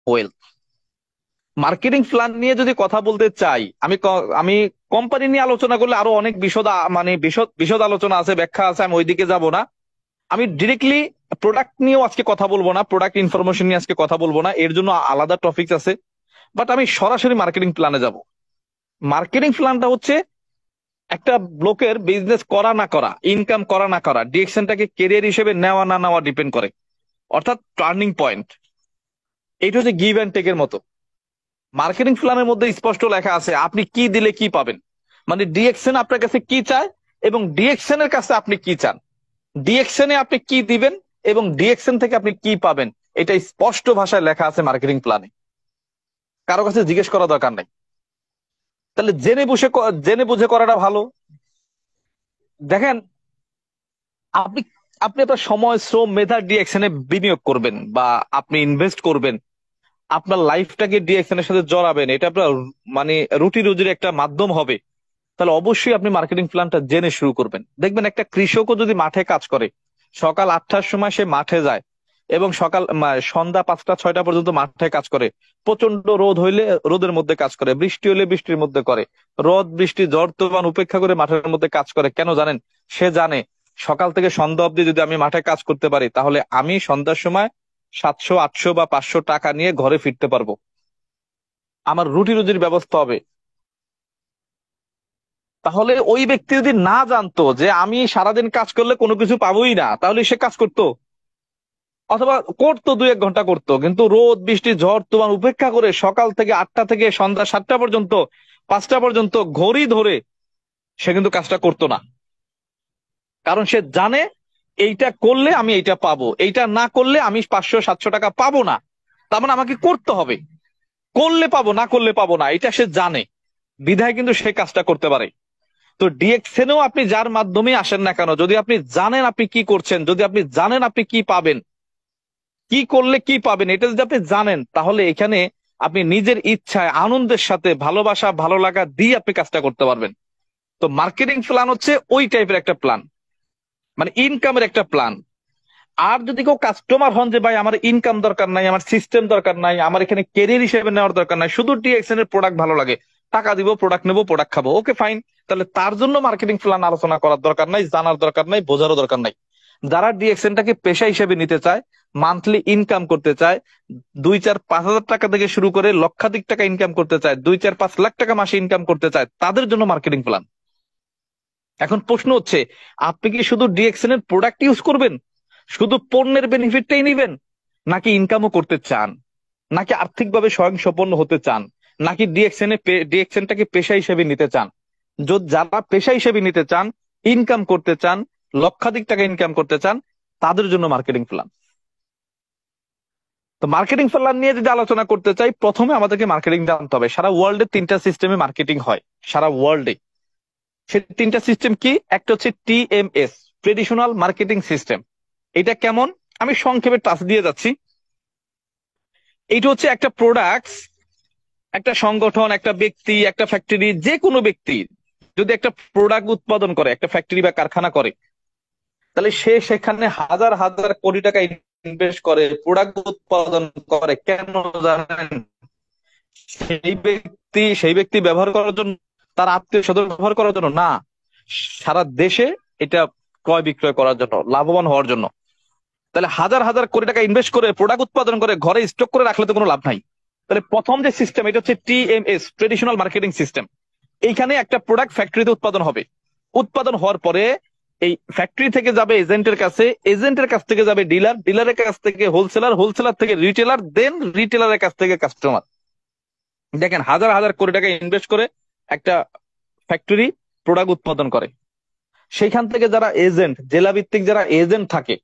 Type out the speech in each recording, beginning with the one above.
Wealth. Marketing plan নিয়ে যদি কথা বলতে চাই, আমি কোম্পানি নিয়ে আলোচনা করলে আরো অনেক মানে বিশদ বিশদ আলোচনা আছে, ব্যাখ্যা আছে, আমি ওইদিকে যাব না। আমি ডিরেক্টলি প্রোডাক্ট নিয়েও আজকে কথা বলবো না, প্রোডাক্ট ইনফরমেশন নিয়ে আজকে কথা বলবো না, এর জন্য আলাদা টপিক আছে। বাট আমি সরাসরি মার্কেটিং প্ল্যানে যাব। মার্কেটিং প্ল্যানটা হচ্ছে একটা লোকের বিজনেস করা না করা, ইনকাম করা না করা, ডিরেকশনটাকে কেরিয়ার হিসেবে নেওয়া না নেওয়া ডিপেন্ড করে। অর্থাৎ টার্নিং পয়েন্ট। এইটা হচ্ছে গিভ অ্যান্ড টেকের মতো। মার্কেটিং প্ল্যানের মধ্যে স্পষ্ট লেখা আছে আপনি কি দিলে কি পাবেন। মানে ডিএকশন আপনার কাছে কি চায় এবং ডিএকশন এর কাছে আপনি কি চান। ডিএকশনে আপনি কি দিবেন এবং ডিএকশন থেকে আপনি কি পাবেন, এটা স্পষ্ট ভাষায় লেখা আছে মার্কেটিং প্ল্যানে। কারো কাছে জিজ্ঞেস করা দরকার নাই। তাহলে জেনে বুঝে করাটা ভালো। দেখেন, আপনি আপনি আপনার সময়, শ্রম, মেধা ডিএকশনে বিনিয়োগ করবেন বা আপনি ইনভেস্ট করবেন, আপনার লাইফটাকে ডিএকশনের সাথে জড়াবেন, এটা আপনার মানে রুটি রুজির একটা মাধ্যম হবে। তাহলে অবশ্যই আপনি মার্কেটিং প্ল্যানটা জেনে শুরু করবেন। দেখবেন একটা কৃষকও যদি মাঠে কাজ করে, সকাল 8টার সময় সে মাঠে যায় এবং সন্ধ্যা 5টা 6টা পর্যন্ত মাঠে কাজ করে। প্রচন্ড রোদ হইলে রোদের মধ্যে কাজ করে, বৃষ্টি হইলে বৃষ্টির মধ্যে করে, রোদ বৃষ্টি ঝড় তুফান উপেক্ষা করে মাঠের মধ্যে কাজ করে। কেন জানেন? সে জানে সকাল থেকে সন্ধ্যা অবধি যদি আমি মাঠে কাজ করতে পারি তাহলে আমি সন্ধ্যার সময় 700 800 বা 500 টাকা নিয়ে ঘরে ফিরতে পারবো, আমার রুটি রুজির ব্যবস্থা হবে। তাহলে ওই ব্যক্তি যদি না জানতো যে আমি সারাদিন কাজ করলে কোনো কিছু পাবোই না, তাহলে সে কাজ করতো? অথবা করতো, 2 1 ঘন্টা করতো, কিন্তু রোদ বৃষ্টি ঝড় তুফান উপেক্ষা করে সকাল থেকে 8টা থেকে সন্ধ্যা 7টা পর্যন্ত, 5টা পর্যন্ত ঘড়ি ধরে সে কিন্তু কাজটা করতো না। কারণ সে জানে এইটা করলে আমি এইটা পাবো, এইটা না করলে আমি 500 700 টাকা পাবো না। তার মানে আমাকে করতে হবে, করলে পাবো না করলে পাবো না, এটা সে জানে। বিধায় কিন্তু সে কাজটা করতে পারে। তো ডিএক্সএনও আপনি যার মাধ্যমে আসেন না কেন, যদি আপনি জানেন আপনি কি করছেন, যদি আপনি জানেন আপনি কি পাবেন, কি করলে কি পাবেন, এটা যদি আপনি জানেন, তাহলে এখানে আপনি নিজের ইচ্ছায় আনন্দের সাথে ভালোবাসা ভালো লাগা দিয়ে আপনি কাজটা করতে পারবেন। তো মার্কেটিং প্ল্যান হচ্ছে ওই টাইপের একটা প্ল্যান, মানে ইনকামের একটা প্ল্যান। আর যদি কেউ কাস্টমার হন যে ভাই আমার ইনকাম দরকার নাই, আমার সিস্টেম দরকার নাই, আমার এখানে কেরিয়ার হিসেবে নেওয়ার দরকার নাই, শুধু ডিএক্সএন এর প্রোডাক্ট ভালো লাগে, টাকা দিব, প্রোডাক্ট নেবো, প্রোডাক্ট খাবো, ওকে ফাইন। তাহলে তার জন্য মার্কেটিং প্ল্যান আলোচনা করার দরকার নাই, জানার দরকার নাই, বোঝারও দরকার নাই। যারা ডিএক্সএনটাকে পেশা হিসেবে নিতে চায়, মান্থলি ইনকাম করতে চায়, 2 4 5 হাজার টাকা থেকে শুরু করে লক্ষাধিক টাকা ইনকাম করতে চায়, 2 4 5 লাখ টাকা মাসে ইনকাম করতে চায়, তাদের জন্য মার্কেটিং প্ল্যান। এখন প্রশ্ন হচ্ছে, আপনি কি শুধু ডিএক্সএন এর প্রোডাক্ট ইউজ করবেন, শুধু পণ্যের বেনিফিটটাই নিবেন, নাকি ইনকামও করতে চান, নাকি আর্থিকভাবে স্বয়ংসম্পন্ন হতে চান, নাকি ডিএক্সএনটাকে পেশা হিসেবে নিতে চান? যারা পেশা হিসেবে নিতে চান, ইনকাম করতে চান, লক্ষাধিক টাকা ইনকাম করতে চান, তাদের জন্য মার্কেটিং প্ল্যান। তো মার্কেটিং প্ল্যান নিয়ে যদি আলোচনা করতে চাই, প্রথমে আমাদেরকে মার্কেটিং জানতে হবে। সারা ওয়ার্ল্ডে 3টা সিস্টেমে মার্কেটিং হয়, সারা ওয়ার্ল্ডে। সে 3টা সিস্টেম কি? একটা হচ্ছে টিএমএস, ট্রেডিশনাল মার্কেটিং সিস্টেম। এটা কেমন? আমি সংক্ষেপে টাচ দিয়ে যাচ্ছি। এইটা হচ্ছে একটা প্রোডাক্ট, একটা সংগঠন, একটা ব্যক্তি, একটা ফ্যাক্টরি, যে কোনো ব্যক্তি যদি একটা প্রোডাক্ট উৎপাদন করে, একটা ফ্যাক্টরি বা কারখানা করে, তাহলে সে সেখানে হাজার হাজার কোটি টাকা ইনভেস্ট করে প্রোডাক্ট উৎপাদন করে। কেন জানেন? সেই ব্যক্তি ব্যবহার করার জন্য, তার আত্মীয় স্বজন ব্যবহার করার জন্য না, সারা দেশে এটা ক্রয় বিক্রয় করার জন্য, লাভবান হওয়ার জন্য। তাহলে হাজার হাজার কোটি টাকা ইনভেস্ট করে প্রোডাক্ট উৎপাদন করে ঘরে স্টক করে রাখলে তো কোনো লাভ নাই। তাহলে প্রথম যে সিস্টেম, এটা হচ্ছে টিএমএস, ট্রেডিশনাল মার্কেটিং সিস্টেম। এইখানে একটা প্রোডাক্ট ফ্যাক্টরিতে উৎপাদন হবে, উৎপাদন হওয়ার পরে এই ফ্যাক্টরি থেকে যাবে এজেন্টের কাছে, এজেন্টের কাছ থেকে যাবে ডিলার, ডিলারের কাছ থেকে হোলসেলার, হোলসেলার থেকে রিটেলার, দেন রিটেলারের কাছ থেকে কাস্টমার। দেখেন, হাজার হাজার কোটি টাকা ইনভেস্ট করে একটা ফ্যাক্টরি প্রোডাক্ট উৎপাদন করে। সেইখান থেকে যারা এজেন্ট, জেলা ভিত্তিক যারা এজেন্ট থাকে,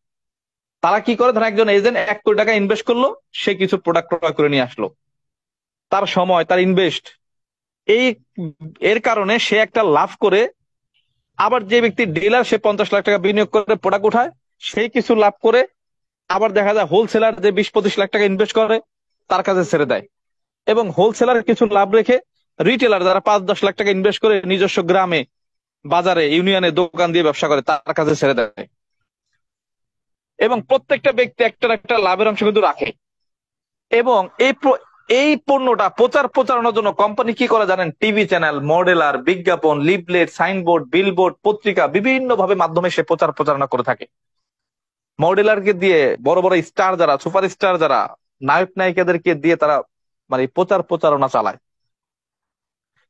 তারা কি করে? ধরেন একজন এজেন্ট 1 কোটি টাকা ইনভেস্ট করলো, সে কিছু প্রোডাক্ট ক্রয় করে নিয়ে আসলো, তার সময়, তার ইনভেস্ট, এই এর কারণে সে একটা লাভ করে। আবার যে ব্যক্তি ডিলার, সে 50 লাখ টাকা বিনিয়োগ করে প্রোডাক্ট উঠায়, সেই কিছু লাভ করে। আবার দেখা যায় হোলসেলার যে 20 25 লাখ টাকা ইনভেস্ট করে, তার কাছে ছেড়ে দেয়। এবং হোলসেলার কিছু লাভ রেখে রিটেলার যারা 5 10 লাখ টাকা ইনভেস্ট করে নিজস্ব গ্রামে, বাজারে, ইউনিয়নে দোকান দিয়ে ব্যবসা করে, তার কাছে ছেড়ে দেয়। এবং প্রত্যেকটা ব্যক্তি একটা একটা লাভের অংশ কিন্তু রাখে। এবং এই পণ্যটা প্রচার প্রচারণার জন্য কোম্পানি কি করে জানেন? টিভি চ্যানেল, মডেলার, বিজ্ঞাপন, লিফলেট, সাইনবোর্ড, বিলবোর্ড, পত্রিকা, বিভিন্ন ভাবে মাধ্যমে সে প্রচার প্রচারণা করে থাকে। মডেলারকে দিয়ে, বড় বড় স্টার যারা, সুপারস্টার যারা, নায়ক নায়িকাদেরকে দিয়ে তারা মানে প্রচার প্রচারণা চালায়।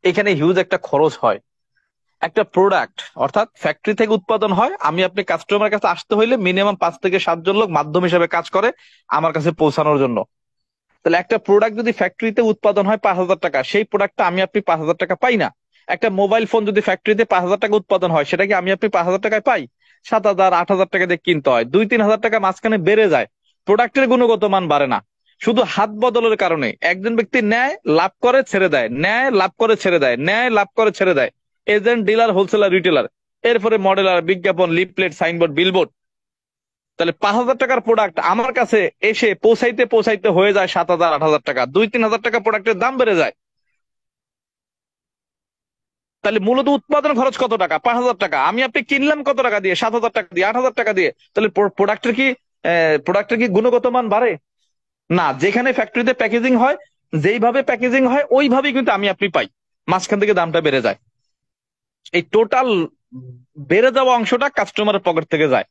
এখানে হিউজ একটা খরচ হয়। একটা প্রোডাক্ট অর্থাৎ ফ্যাক্টরি থেকে উৎপাদন হয়, আমি আপনি কাস্টমার কাছে আসতে হইলে মিনিমাম 5 থেকে 7 জন লোক মাধ্যম হিসেবে কাজ করে আমার কাছে পৌঁছানোর জন্য। তাহলে একটা প্রোডাক্ট যদি ফ্যাক্টরিতে উৎপাদন হয় 5,000 টাকা, সেই প্রোডাক্টটা আমি আপনি 5,000 টাকা পাই না। একটা মোবাইল ফোন যদি ফ্যাক্টরিতে 5,000 টাকা উৎপাদন হয়, সেটা কি আমি আপনি 5,000 টাকায় পাই? 7,000, 8,000 টাকা দিয়ে কিনতে হয়, 2-3 হাজার টাকা মাঝখানে বেড়ে যায়। প্রোডাক্টের গুণগত মান বাড়ে না। শুধু হাত বদলের কারণে একজন ব্যক্তি নেয়, লাভ করে, ছেড়ে দেয়, নেয়, লাভ করে, ছেড়ে দেয়, নেয়, লাভ করে, ছেড়ে দেয়। এজেন্ট, ডিলার, হোলসেলার, রিটেলার, এরপরে মডেলার, বিজ্ঞাপন, লিফলেট, সাইনবোর্ড, বিলবোর্ড। তাহলে 5,000 টাকার প্রোডাক্ট আমার কাছে এসে পৌঁছাইতে পৌঁছাইতে হয়ে যায় 7,000, 8,000 টাকা, 2-3 হাজার টাকা প্রোডাক্টের দাম বেড়ে যায়। তাহলে মূলত উৎপাদন খরচ কত টাকা? 5,000 টাকা। আমি আপনি কিনলাম কত টাকা দিয়ে? 7,000 টাকা দিয়ে, 8,000 টাকা দিয়ে। তাহলে প্রোডাক্টের কি গুণগত মান বাড়ে? না। যেখানে ফ্যাক্টরিতে প্যাকেজিং হয়, যেইভাবে প্যাকেজিং হয় ওইভাবেই কিন্তু আমি আপনি পাই, মাঝখান থেকে দামটা বেড়ে যায়। এই টোটাল বেড়ে যাওয়া অংশটা কাস্টমারের পকেট থেকে যায়।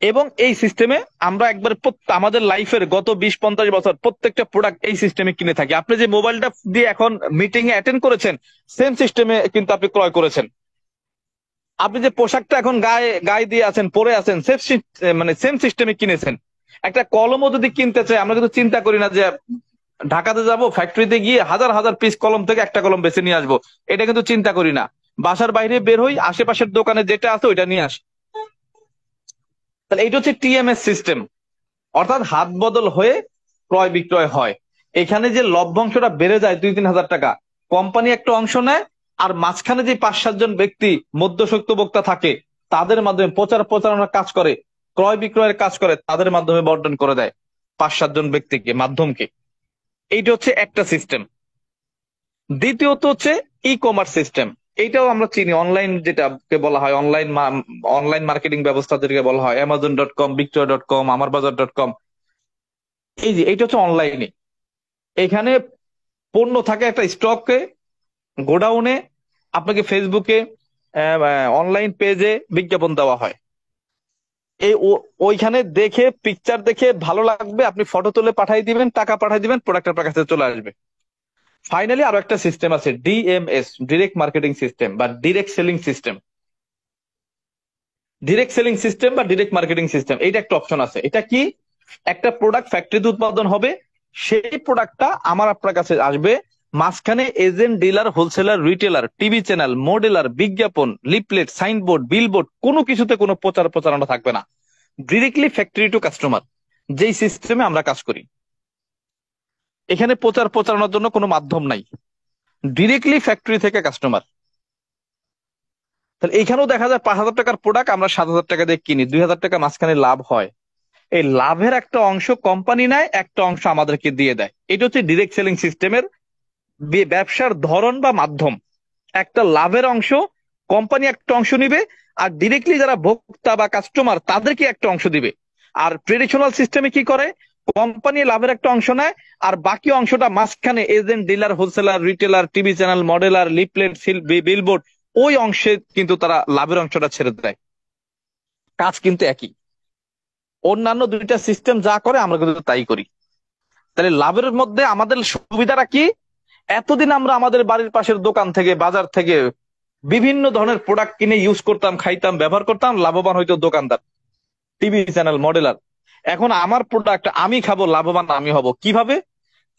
এবং এই সিস্টেমে আমরা একবার আমাদের লাইফের গত 20-50 বছর প্রত্যেকটা প্রোডাক্ট এই সিস্টেমে কিনে থাকি। আপনি যে মোবাইলটা দিয়ে এখন মিটিং এ অ্যাটেন্ড করেছেন, সেম সিস্টেমে কিন্তু আপনি ক্রয় করেছেন। আপনি যে পোশাকটা এখন গায়ে গায়ে দিয়ে আছেন, পরে আছেন, মানে সেম সিস্টেমে কিনেছেন। একটা কলমও যদি কিনতে চাই, আমরা কিন্তু চিন্তা করি না যে ঢাকাতে যাব, ফ্যাক্টরিতে গিয়ে হাজার হাজার পিস কলম থেকে একটা কলম বেছে নিয়ে আসবো। এটা কিন্তু চিন্তা করি না। বাসার বাইরে বের হই, আশেপাশের দোকানে যেটা আছে ওইটা নিয়ে আসি। তাহলে এইটা হচ্ছে টিএমএস সিস্টেম, অর্থাৎ হাত বদল হয়ে ক্রয় বিক্রয় হয়। এখানে যে লভ্যাংশটা বেড়ে যায় 2-3 হাজার টাকা, কোম্পানি একটা অংশ নেয়, আর মাঝখানে যে 5-7 জন ব্যক্তি মধ্যস্বত্ব বক্তা থাকে, তাদের মাধ্যমে প্রচার প্রচারণার কাজ করে, ক্রয় বিক্রয়ের কাজ করে, তাদের মাধ্যমে বন্টন করে দেয় 5-7 জন ব্যক্তিকে, মাধ্যমকে। এইটা হচ্ছে একটা সিস্টেম। দ্বিতীয়ত হচ্ছে ই কমার্স সিস্টেম। এইটাও আমরা চিনি, অনলাইন যেটাকে বলা হয়, অনলাইন মার্কেটিং ব্যবস্থা যেটাকে বলা হয়, Amazon.com, Victoria.com, আমারবাজার.com। এই যে এইটা হচ্ছে অনলাইনে। এখানে পণ্য থাকে একটা স্টকে, গোডাউনে, আপনাকে ফেসবুকে, অনলাইন পেজে বিজ্ঞাপন দেওয়া হয়। ওইখানে দেখে, পিকচার দেখে ভালো লাগবে, আপনি ফটো তুলে পাঠিয়ে দিবেন, টাকা পাঠিয়ে দিবেন, প্রোডাক্ট আপনার কাছে চলে আসবে। ফাইনালি আরো একটা সিস্টেম আছে, ডিএমএস, ডিরেক্ট মার্কেটিং সিস্টেম বা direct selling system. Direct selling system বা ডিরেক্ট মার্কেটিং সিস্টেম, এইটা একটা অপশন আছে। এটা কি? একটা প্রোডাক্ট ফ্যাক্টরিতে উৎপাদন হবে, সেই প্রোডাক্টটা আমার আপনার কাছে আসবে, মাঝখানে agent, dealer, wholesaler, retailer, TV channel, modeller, বিজ্ঞাপন, লিফলেট, সাইনবোর্ড, বিলবোর্ড, কোনো কিছুতে কোনো প্রচার প্রচারণা থাকবে না। ডিরেক্টলি ফ্যাক্টরি টু কাস্টমার, যেই সিস্টেমে আমরা কাজ করি। এখানে প্রচার প্রচারণার জন্য কোনো মাধ্যম নাই, ডিরেক্টলি ফ্যাক্টরি থেকে কাস্টমার। তাহলে এখানেও দেখা যায় 5,000 টাকার প্রোডাক্ট আমরা 7,000 টাকা দিয়ে কিনি, 2,000 টাকা মাঝখানে লাভ হয়। এই লাভের একটা অংশ কোম্পানি নেয়, একটা অংশ আমাদেরকে দিয়ে দেয়। এটা হচ্ছে ডিরেক্ট সেলিং সিস্টেমের ব্যবসার ধরন বা মাধ্যম। একটা লাভের অংশ কোম্পানি একটা অংশ নিবে, আর ডিরেক্টলি যারা ভোক্তা বা কাস্টমার তাদেরকে একটা অংশ দিবে। আর ট্রেডিশনাল সিস্টেমে কি করে? কোম্পানি লাভের একটা অংশ নেয়, আর বাকি অংশটা মাঝখানে agent, dealer, wholesaler, retailer, TV channel, modeller, leaflet, billboard, ওই অংশে কিন্তু তারা লাভের অংশটা ছেড়ে দেয়। কাজ কিন্তু একই। অন্যান্য দুইটা সিস্টেম যা করে আমরা কিন্তু তাই করি। তাহলে লাভের মধ্যে আমাদের সুবিধাটা কি? এতদিন আমরা আমাদের বাড়ির পাশের দোকান থেকে, বাজার থেকে বিভিন্ন ধরনের প্রোডাক্ট কিনে ইউজ করতাম, খাইতাম, ব্যবহার করতাম, লাভবান হইতো দোকানদার, টিভি চ্যানেল, মডেলার। এখন আমার প্রোডাক্ট আমি খাবো, লাভবান আমি হব কিভাবে?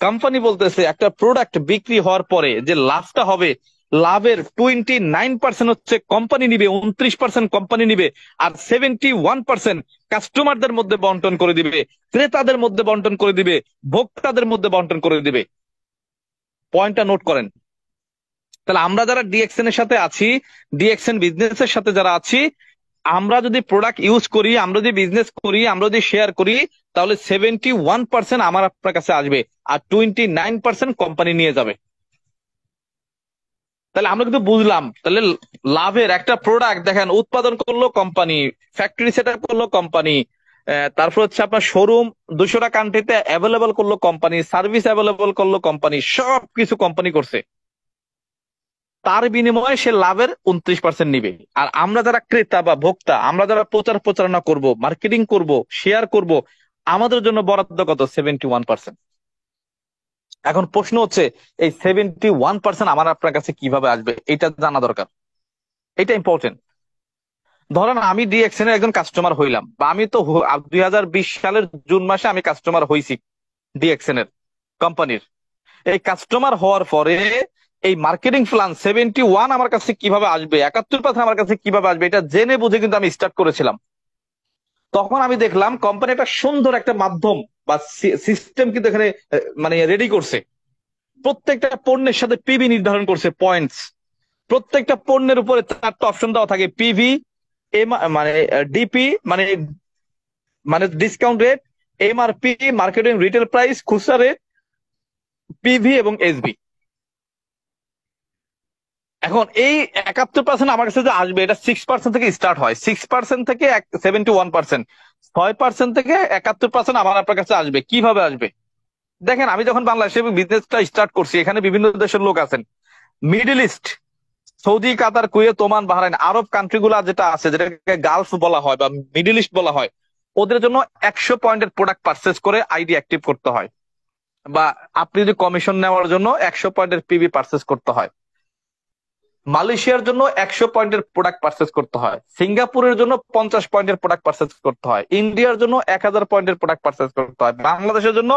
কোম্পানি বলতেছে একটা প্রোডাক্ট বিক্রি হওয়ার পরে যে লাভটা হবে, লাভের 29% হচ্ছে কোম্পানি নিবে, 29% কোম্পানি নিবে, আর 71% কাস্টমারদের মধ্যে বন্টন করে দিবে, ক্রেতাদের মধ্যে বন্টন করে দিবে, ভোক্তাদের মধ্যে বন্টন করে দিবে। পয়েন্টটা নোট করেন। তাহলে আমরা যারা ডিএক্সএন এর সাথে আছি, ডিএক্সএন বিজনেসের সাথে যারা আছি, আমরা যদি প্রোডাক্ট ইউজ করি, আমরা যদি বিজনেস করি, আমরা যদি শেয়ার করি, তাহলে 71% আমার আপনার কাছে আসবে, আর 29% কোম্পানি নিয়ে যাবে। তাহলে আমরা কিন্তু বুঝলাম, তাহলে লাভের একটা প্রোডাক্ট দেখেন, উৎপাদন করলো কোম্পানি, ফ্যাক্টরি সেট আপ করলো কোম্পানি, তারপর হচ্ছে আপনার শোরুম 200টা কান্ট্রিতে অ্যাভেলেবল করলো কোম্পানি, সার্ভিস অ্যাভেলেবল করলো কোম্পানি, সব কিছু কোম্পানি করছে। তার বিনিময়ে সে লাভের 29% নিবে। আর আমরা যারা ক্রেতা বা ভোক্তা, আমরা যারা প্রচার প্রচারণা করব, মার্কেটিং করব, শেয়ার করব, আমাদের জন্য বরাদ্দ কত? 71%। এখন প্রশ্ন হচ্ছে, এই 71% আমার আপনার কাছে কিভাবে আসবে, এটা জানা দরকার। এটা ইম্পর্টেন্ট। ধরেন আমি ডিএক্সএন এর একজন কাস্টমার হইলাম, বা আমি তো 2020 সালের জুন মাসে আমি কাস্টমার হইছি ডিএক্সএন এর কোম্পানির। এই কাস্টমার হওয়ার পরে এই মার্কেটিং প্ল্যান 71 আমার কাছে কিভাবে আসবে, 71% আমার কাছে কিভাবে আসবে, এটা জেনে বুঝে কিন্তু আমি স্টার্ট করেছিলাম। তখন আমি দেখলাম কোম্পানি একটা সুন্দর একটা মাধ্যম বা সিস্টেম কিন্তু এখানে মানে রেডি করছে। প্রত্যেকটা পণ্যের সাথে পিবি নির্ধারণ করছে, পয়েন্টস। প্রত্যেকটা পণ্যের উপরে 4টা অপশন দেওয়া থাকে, পিভি, এম মানে ডিপি মানে মানে discount rate, MRP marketing retail price, খুচরা রেট, পিভি এবং এসবি। এখন এই 71% আমার কাছে যে আসবে, এটা 6% থেকে স্টার্ট হয়, 6% থেকে 71%, 6% থেকে 71% আমার আপনার কাছে আসবে। কিভাবে আসবে? দেখেন, আমি যখন বাংলাদেশে বিজনেসটা স্টার্ট করছি, এখানে বিভিন্ন দেশের লোক আছেন। Middle east, Saudi, Qatar, Kuwait, Oman, Bahrain, আরব কান্ট্রি গুলা যেটা আছে, যেটাকে গালফ বলা হয় বা মিডল ইস্ট বলা হয়, ওদের জন্য 100 পয়েন্টের প্রোডাক্ট পারচেস করে আইডি অ্যাক্টিভ করতে হয়। বা আপনি যদি কমিশন নেওয়ার জন্য 100 পয়েন্টের পিবি পারচেস করতে হয়। মালয়েশিয়ার জন্য 100 পয়েন্টের প্রোডাক্ট পারচেস করতে হয়। সিঙ্গাপুরের জন্য 50 পয়েন্টের প্রোডাক্ট পারচেস করতে হয়। ইন্ডিয়ার জন্য 1000 পয়েন্টের প্রোডাক্ট পারচেস করতে হয়। বাংলাদেশের জন্য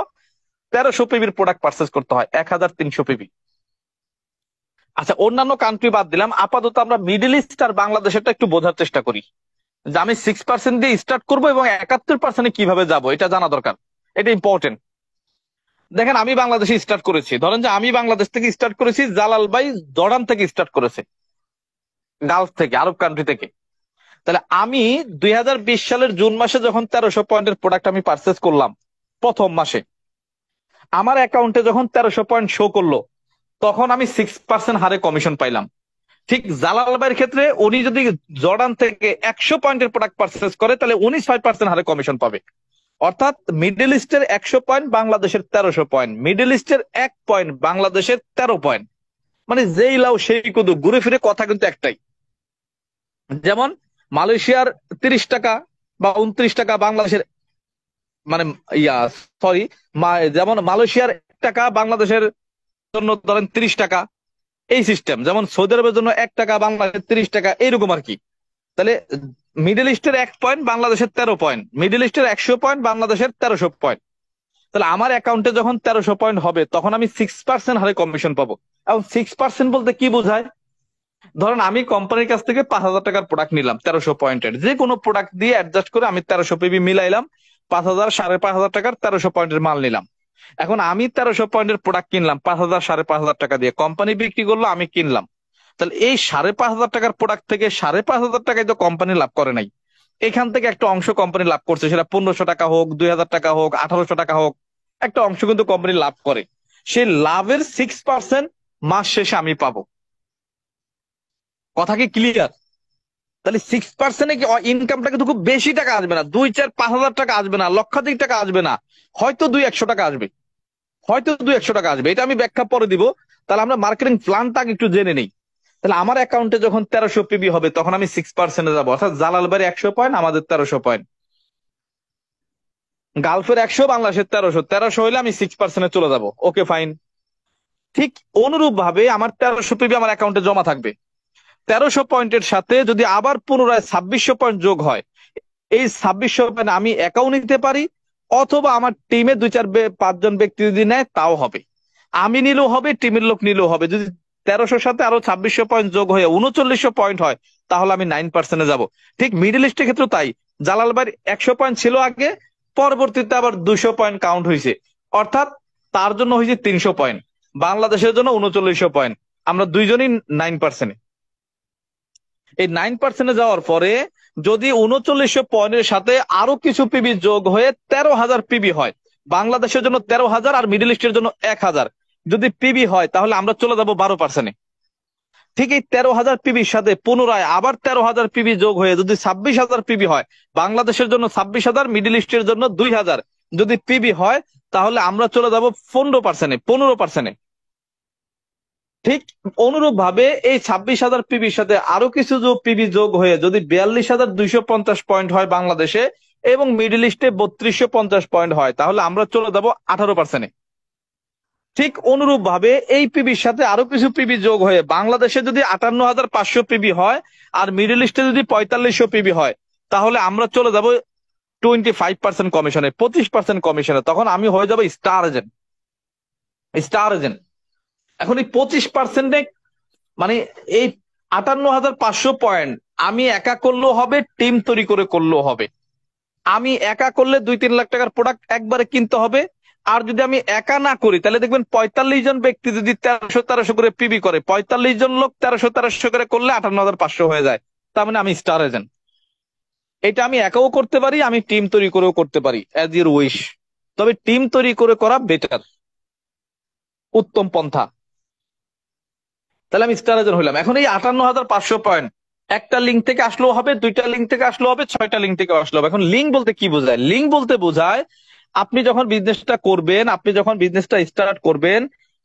1300 পিবির প্রোডাক্ট পারচেস করতে হয়, 1300 পিবি। আচ্ছা, অন্যান্য কান্ট্রি বাদ দিলাম, আপাতত আমরা মিডল ইস্ট আর বাংলাদেশেরটা একটু বোঝার চেষ্টা করি, যে আমি 6% দিয়ে স্টার্ট করবো এবং 71% কিভাবে যাব, এটা জানা দরকার। এটা ইম্পর্টেন্ট। দেখেন, আমি বাংলাদেশে স্টার্ট করেছি, ধরেন যে আমি বাংলাদেশ থেকে স্টার্ট করেছি, জালাল ভাই জর্ডান থেকে স্টার্ট করেছে, গালফ থেকে, আরব কান্ট্রি থেকে। তাহলে আমি 2020 সালের জুন মাসে যখন 1300 পয়েন্টের প্রোডাক্ট আমি পারচেস করলাম, প্রথম মাসে আমার অ্যাকাউন্টে যখন 1300 পয়েন্ট শো করলো, তখন আমি 6% হারে কমিশন পাইলাম। ঠিক জালাল ভাইয়ের ক্ষেত্রে, উনি যদি জর্ডান থেকে 100 পয়েন্টের প্রোডাক্ট পারচেস করে, তাহলে উনি 6% হারে কমিশন পাবে। অর্থাৎ মিডল ইস্টের 100 পয়েন্ট, বাংলাদেশের 1300 পয়েন্ট, মিডল ইস্টের 1 পয়েন্ট, বাংলাদেশের 13 পয়েন্ট। মানে যেই লাউ সেই কুদু, ঘুরে ফিরে কথা কিন্তু একটাই। যেমন মালয়েশিয়ার 30 টাকা বা 29 টাকা, বাংলাদেশের মানে ইয়া সরি, যেমন মালয়েশিয়ার 1 টাকা, বাংলাদেশের জন্য ধরেন 30 টাকা। এই সিস্টেম, যেমন সৌদি আরবের জন্য 1 টাকা, বাংলাদেশের 30 টাকা, এইরকম আর কি। তাহলে মিডল ইস্টের 1 পয়েন্ট, বাংলাদেশের 13 পয়েন্ট, মিডল ইস্টের 100 পয়েন্ট, বাংলাদেশের 1300 পয়েন্ট। তাহলে আমার অ্যাকাউন্টে যখন 1300 পয়েন্ট হবে, তখন আমি 6% হারে কমিশন পাবো। এবং 6% বলতে কি বোঝায়? ধরেন আমি কোম্পানির কাছ থেকে 5000 টাকার প্রোডাক্ট নিলাম, 1300 পয়েন্টের যে কোনো প্রোডাক্ট দিয়ে অ্যাডজাস্ট করে আমি 1300 পিবি মিলাইলাম, 5000, 5500 টাকার 1300 পয়েন্টের মাল নিলাম। এখন আমি 1300 পয়েন্টের প্রোডাক্ট কিনলাম 5000, 5500 টাকা দিয়ে, কোম্পানি বিক্রি করলো, আমি কিনলাম। তাহলে এই 5500 টাকার প্রোডাক্ট থেকে 5500 টাকায় তো কোম্পানি লাভ করে নাই। এখান থেকে একটা অংশ কোম্পানি লাভ করছে, সেটা 1500 টাকা হোক, 2000 টাকা হোক, 1800 টাকা হোক, একটা অংশ কিন্তু কোম্পানি লাভ করে। সেই লাভের 6% মাস শেষে আমি পাবো। কথা কি ক্লিয়ার? তাহলে 6% কি ইনকামটা কিন্তু খুব বেশি টাকা আসবে না, 2, 4, 5 হাজার টাকা আসবে না, লক্ষাধিক টাকা আসবে না, হয়তো 200-100 টাকা আসবে, হয়তো 200-100 টাকা আসবে। এটা আমি ব্যাখ্যা পরে দিব। তাহলে আমরা মার্কেটিং প্ল্যানটা একটু জেনে নিই। তাহলে আমার অ্যাকাউন্টে যখন 1300 পিবি হবে, তখন আমি 6%-এ যাবো, অর্থাৎ জালাল বাড়ি 100 পয়েন্ট, আমাদের 1300 পয়েন্ট। গালফের 100, বাংলাদেশের 1300, 1300 হইলে আমি 6%-এ চলে যাবো। ওকে, ফাইন। ঠিক অনুরূপ ভাবে আমার 1300 পিবি আমার অ্যাকাউন্টে জমা থাকবে। 1300 পয়েন্টের সাথে যদি আবার পুনরায় 2600 পয়েন্ট যোগ হয়, এই 2600 পয়েন্ট আমি একাও নিতে পারি, অথবা আমার টিমে 2, 4, 5 জন ব্যক্তি যদি নেয় তাও হবে। আমি নিলেও হবে, টিমের লোক নিলেও হবে। যদি 1300-র সাথে আরো 2600 পয়েন্ট যোগ হয়ে 3900 পয়েন্ট হয়, তাহলে আমি 9%-এ যাব। ঠিক মিডল ইস্টের ক্ষেত্রে তাই। জালাল ভাইয়ের 100 পয়েন্ট ছিল আগে, পরবর্তীতে আবার 200 পয়েন্ট কাউন্ট হয়েছে, অর্থাৎ তার জন্য হয়েছে 300 পয়েন্ট, বাংলাদেশের জন্য 3900 পয়েন্ট। আমরা দুইজনই 9%-এ। এই 9%-এ যাওয়ার পরে যদি 3900 পয়েন্টের সাথে আরো কিছু পিবি যোগ হয়ে 13,000 পিবি হয়, বাংলাদেশের জন্য 13,000 আর মিডল ইস্টের জন্য 1000 যদি পিবি হয়, তাহলে আমরা চলে যাব 12%-এ। ঠিক এই 13,000 পিবির সাথে পুনরায় আবার 13,000 পিবি যোগ হয়ে যদি 26,000 পিবি হয়, বাংলাদেশের জন্য 26,000, মিডল ইস্টের জন্য 2,000 যদি পিবি হয়, তাহলে আমরা চলে যাব 15%। ঠিক অনুরূপ ভাবে এই 26,000 পিবির সাথে আরো কিছু পিবি যোগ হয়ে যদি 42,250 পয়েন্ট হয় বাংলাদেশে, এবং মিডল ইস্টে 3250 পয়েন্ট হয়, তাহলে আমরা চলে যাব 18%। ঠিক অনুরূপ ভাবে এই পিবির সাথে আরো কিছু পিবি যোগ হয়ে বাংলাদেশে যদি 58,500 পিবি হয়, আর মিডল ইস্টে যদি 4500 পিবি হয়, তাহলে আমরা চলে যাব 25% কমিশনে, 25% কমিশনে। তখন আমি হয়ে যাবো স্টার এজেন্ট। এখন এই 25%, মানে এই 58,500 পয়েন্ট আমি একা করলেও হবে, টিম তৈরি করে করলেও হবে। আমি একা করলে 2-3 লাখ টাকার প্রোডাক্ট একবারে কিনতে হবে। আর যদি আমি একা না করি, তাহলে দেখবেন 45 জন ব্যক্তি যদি 1300 করে পিবি করে, 45 জন লোক 1300 করে করলে 58,500 হয়ে যায়। তার মানে আমি স্টার এজেন্ট। এটা আমি একাও করতে পারি, আমি টিম তৈরি করেও করতে পারি, অ্যাজ ইউর উইশ। তবে টিম তৈরি করে করা বেটার, উত্তম পন্থা। তাহলে আমি স্টার এজেন্ট হইলাম। এখন এই 58,500 পয়েন্ট একটা লিঙ্ক থেকে আসলেও হবে, দুইটা লিঙ্ক থেকে আসলেও হবে, 6টা লিঙ্ক থেকে আসলেও হবে। এখন লিঙ্ক বলতে কি বোঝায়? লিঙ্ক বলতে বোঝায় আপনি যখন বিজনেসটা করবেন, আপনি যখন বিজনেসটা স্টার্ট করবেন,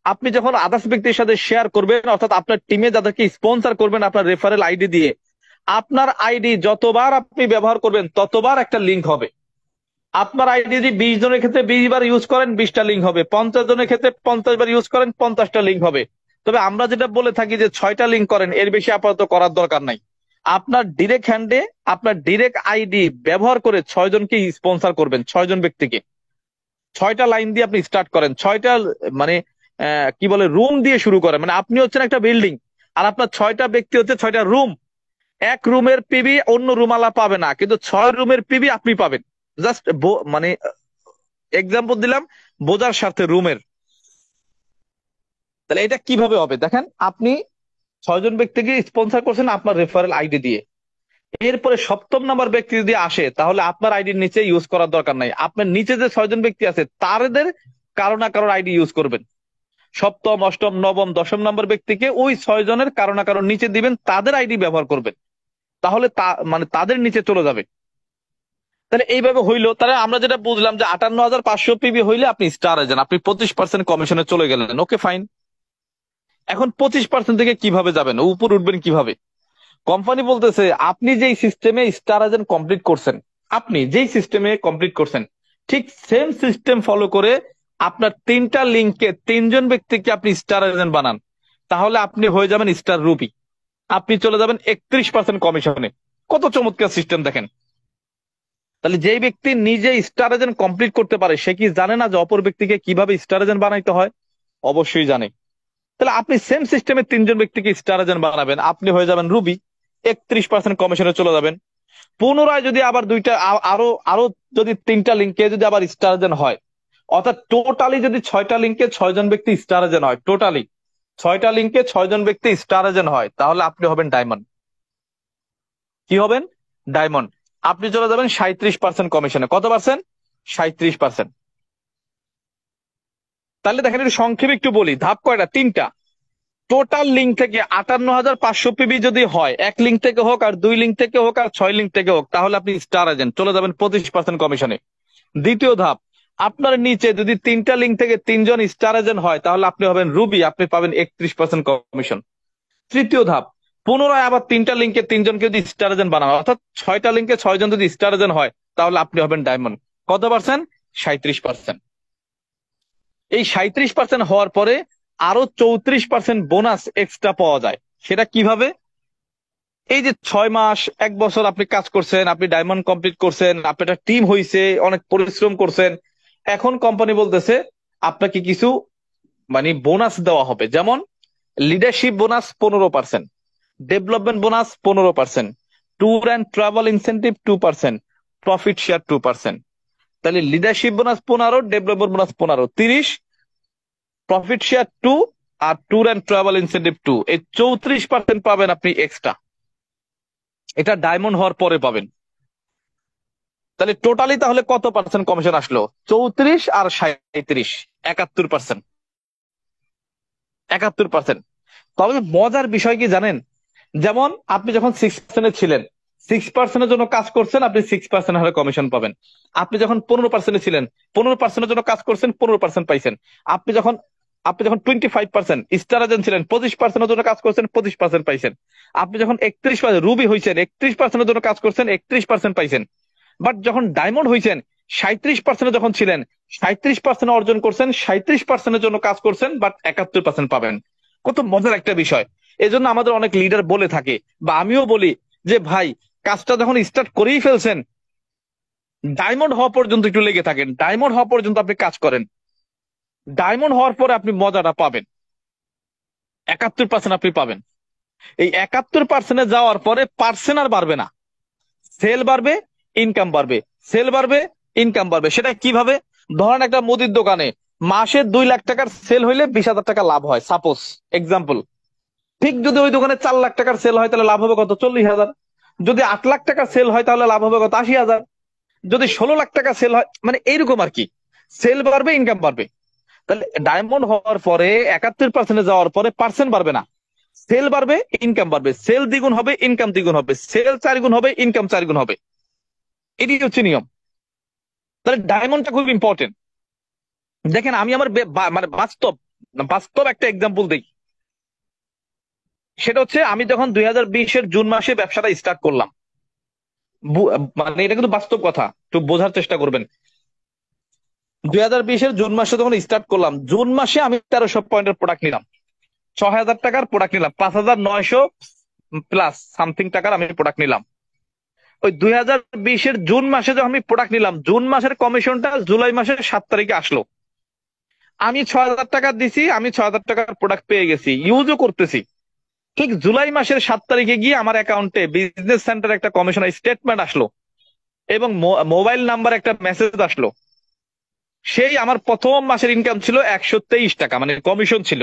আপনি যখন আদার্স ব্যক্তির সাথে শেয়ার করবেন, অর্থাৎ আপনার টিমে যাদেরকে স্পন্সর করবেন আপনার রেফারেল আইডি দিয়ে, আপনার আইডি যতবার আপনি ব্যবহার করবেন ততবার একটা লিঙ্ক হবে। আপনার আইডি যদি 20 জনের ক্ষেত্রে 20 বার ইউজ করেন, 20টা লিঙ্ক হবে। 50 জনের ক্ষেত্রে 50 বার ইউজ করেন, 50টা লিঙ্ক হবে। তবে আমরা যেটা বলে থাকি যে 6টা লিঙ্ক করেন, এর বেশি আপাতত করার দরকার নাই। আপনার ডিরেক্ট হ্যান্ডে আপনার ডিরেক্ট আইডি ব্যবহার করে 6 জনকে স্পন্সর করবেন, 6 জন ব্যক্তিকে। 6টা লাইন দিয়ে আপনি স্টার্ট করেন, 6টা মানে কি বলে রুম দিয়ে শুরু করেন। মানে আপনি হচ্ছেন একটা বিল্ডিং, আর আপনার 6টা ব্যক্তি হচ্ছে 6টা রুম। এক রুমের পিবি অন্য রুমালা পাবে না, কিন্তু 6 রুমের পিবি আপনি পাবেন। জাস্ট মানে এক্সাম্পল দিলাম বোঝার স্বার্থে রুমের। তাহলে এটা কিভাবে হবে দেখেন, আপনি 6 জন ব্যক্তিকে স্পন্সর করছেন আপনার রেফারেল আইডি দিয়ে। এরপরে 7ম নাম্বার ব্যক্তি যদি আসে, তাহলে আপনার আইডির নিচে ইউজ করার দরকার নাই। আপনার নিচে যে 6 জন ব্যক্তি আছে তাদের কারো না কারোর আইডি ইউজ করবেন। 7ম, 8ম, 9ম, 10ম নাম্বার ব্যক্তিকে ওই 6 জনের কারো না কারোর নিচে দিবেন, তাদের আইডি ব্যবহার করবেন। তাহলে মানে তাদের নিচে চলে যাবে। তাহলে এইভাবে হইলো। তাহলে আমরা যেটা বুঝলাম যে 58,500 পিবি হইলে আপনি স্টার এজেন্ট, আপনি 25% কমিশনে চলে গেলেন। Okay fine. এখন 25% থেকে কিভাবে যাবেন, উপর উঠবেন কিভাবে? কোম্পানি বলতেছে আপনি যেই সিস্টেমে স্টার এজেন্ট কমপ্লিট করছেন, আপনি যেই সিস্টেমে কমপ্লিট করছেন, ঠিক সেম সিস্টেম ফলো করে আপনার 3টা লিঙ্কে 3 জন ব্যক্তিকে আপনি স্টার এজেন্ট বানান, তাহলে আপনি হয়ে যাবেন স্টার রুপি। আপনি চলে যাবেন 31% কমিশনে। কত চমৎকার সিস্টেম দেখেন। তাহলে যেই ব্যক্তি নিজে স্টার এজেন্ট কমপ্লিট করতে পারে, সে কি জানে না যে অপর ব্যক্তিকে কিভাবে স্টার এজেন্ট বানাইতে হয়? অবশ্যই জানে। তাহলে আপনি সেম সিস্টেমে 3 জন ব্যক্তিকে স্টার এজেন্ট বানাবেন, আপনি হয়ে যাবেন রুবি, 31% কমিশনে চলে যাবেন। পুনরায় যদি আবার দুইটা আরো আরো যদি 3টা লিঙ্কে যদি আবার স্টার এজেন্ট হয়, অর্থাৎ টোটালি যদি 6টা লিঙ্কে 6 জন ব্যক্তি স্টার এজেন্ট হয়, টোটালি 6টা লিঙ্কে 6 জন ব্যক্তি স্টার এজেন্ট হয়, তাহলে আপনি হবেন ডায়মন্ড। কি হবেন? ডায়মন্ড। আপনি চলে যাবেন 37% কমিশনে। কত পার্সেন্ট? 37%। তাহলে দেখেন একটু সংক্ষেপে একটু বলি, ধাপ কয়টা? 3টা। টোটাল লিঙ্ক থেকে 58,500 পিবি যদি হয়, এক লিঙ্ক থেকে হোক, আর 2 লিঙ্ক থেকে হোক, আর 6 লিঙ্ক থেকে হোক, তাহলে আপনি স্টার এজেন্ট, চলে যাবেন 25% কমিশনে। দ্বিতীয় ধাপ, আপনার নিচে যদি 3টা লিঙ্ক থেকে 3 জন স্টার এজেন্ট হয়, তাহলে আপনি হবেন রুবি, আপনি পাবেন 31% কমিশন। তৃতীয় ধাপ, পুনরায় আবার 3টা লিঙ্কে 3 জনকে যদি স্টার এজেন্ট বানানো, অর্থাৎ 6টা লিঙ্কে 6 জন যদি স্টার এজেন্ট হয়, তাহলে আপনি হবেন ডায়মন্ড। কত পার্সেন্ট? 37%। এই 37% হওয়ার পরে আরো 34% বোনাস এক্সট্রা পাওয়া যায়। সেটা কিভাবে? এই যে 6 মাস 1 বছর আপনি কাজ করছেন, আপনি ডায়মন্ড কমপ্লিট করছেন, আপনার একটা টিম হইছে, অনেক পরিশ্রম করছেন, এখন কোম্পানি বলতেছে আপনাকে কিছু মানে বোনাস দেওয়া হবে। যেমন leadership bonus 15%, development bonus 15%, tour and travel incentive 2%, profit share 2%। তাহলে leadership bonus 15, development bonus 15, 30, profit share 2, আর ট্যুর অ্যান্ড ট্রাভেল ইনসেন্টিভ 2। এই 34% পাবেন আপনি এক্সট্রা। এটা ডায়মন্ড হওয়ার পরে পাবেন। তাহলে টোটালি তাহলে কত পার্সেন্ট কমিশন আসলো? 34 আর 37, 71%। 71%। তবে মজার বিষয় কি জানেন, যেমন আপনি যখন 6% ছিলেন, 6% জন্য কাজ করছেন, আপনি 6% হারে কমিশন পাবেন। আপনি যখন 15% ছিলেন, 15% জন্য কাজ করছেন, 15% পাইছেন। আপনি যখন আপনি যখন 25% স্টার এজেন্ট ছিলেন, 25% জন্য কাজ করছেন, 25% পাইছেন। আপনি যখন 31% রুবি হয়েছেন, 31% জন্য কাজ করছেন, 31% পাইছেন। বাট যখন ডায়মন্ড হয়েছেন, 37% যখন ছিলেন, 37% অর্জন করছেন, 37% জন্য কাজ করছেন, বাট 71% পাবেন। কত মজার একটা বিষয়। এজন্য আমাদের অনেক লিডার বলে থাকে, বা আমিও বলি, যে ভাই, কাজটা যখন স্টার্ট করেই ফেলছেন, ডায়মন্ড হওয়া পর্যন্ত একটু লেগে থাকেন, ডায়মন্ড হওয়া পর্যন্ত আপনি কাজ করেন। ডায়মন্ড হওয়ার পরে আপনি মজাটা পাবেন, 71% আপনি পাবেন। এই 71% যাওয়ার পরে পার্সেন্ট আর বাড়বে না, সেল বাড়বে, ইনকাম বাড়বে, সেল বাড়বে, ইনকাম বাড়বে। সেটা কিভাবে? ধরেন একটা মুদির দোকানে মাসে 2 লাখ টাকার সেল হইলে 20,000 টাকা লাভ হয়, সাপোজ এক্সাম্পল। ঠিক যদি ওই দোকানে 4 লাখ টাকার সেল হয়, তাহলে লাভ হবে কত? 40,000। যদি 8 লাখ টাকা সেল হয়, তাহলে লাভ হবে কত? 80,000। যদি 16 লাখ টাকা সেল হয়, মানে এইরকম আর কি। সেল বাড়বে, ইনকাম বাড়বে। তাহলে ডায়মন্ড হওয়ার পরে 71% যাওয়ার পরে পার্সেন্ট বাড়বে না, সেল বাড়বে, ইনকাম বাড়বে। সেল দ্বিগুণ হবে, ইনকাম দ্বিগুণ হবে। সেল 4 গুণ হবে, ইনকাম 4 গুণ হবে। এটি হচ্ছে নিয়ম। তাহলে ডায়মন্ডটা খুব ইম্পর্টেন্ট। দেখেন, আমি আমার মানে বাস্তব বাস্তব একটা এক্সাম্পল দিই। সেটা হচ্ছে, আমি যখন 2020-এর জুন মাসে ব্যবসাটা স্টার্ট করলাম, মানে এটা কিন্তু বাস্তব কথা, একটু বোঝার চেষ্টা করবেন। 2020-এর জুন মাসে যখন স্টার্ট করলাম, জুন মাসে আমি 1300 পয়েন্টের প্রোডাক্ট নিলাম, 6,000 টাকার প্রোডাক্ট নিলাম, 5,900 প্লাস সামথিং টাকার আমি প্রোডাক্ট নিলাম। ওই 2020-এর জুন মাসে যখন আমি প্রোডাক্ট নিলাম, জুন মাসের কমিশনটা জুলাই মাসের 7 তারিখে আসলো। আমি 6,000 টাকা দিছি, আমি 6,000 টাকার প্রোডাক্ট পেয়ে গেছি, ইউজও করতেছি। ঠিক জুলাই মাসের 7 তারিখে গিয়ে আমার অ্যাকাউন্টে বিজনেস সেন্টার একটা কমিশনের স্টেটমেন্ট আসলো, এবং মোবাইল নাম্বার একটা মেসেজ আসলো। সেই আমার প্রথম মাসের ইনকাম ছিল 123 টাকা, মানে কমিশন ছিল।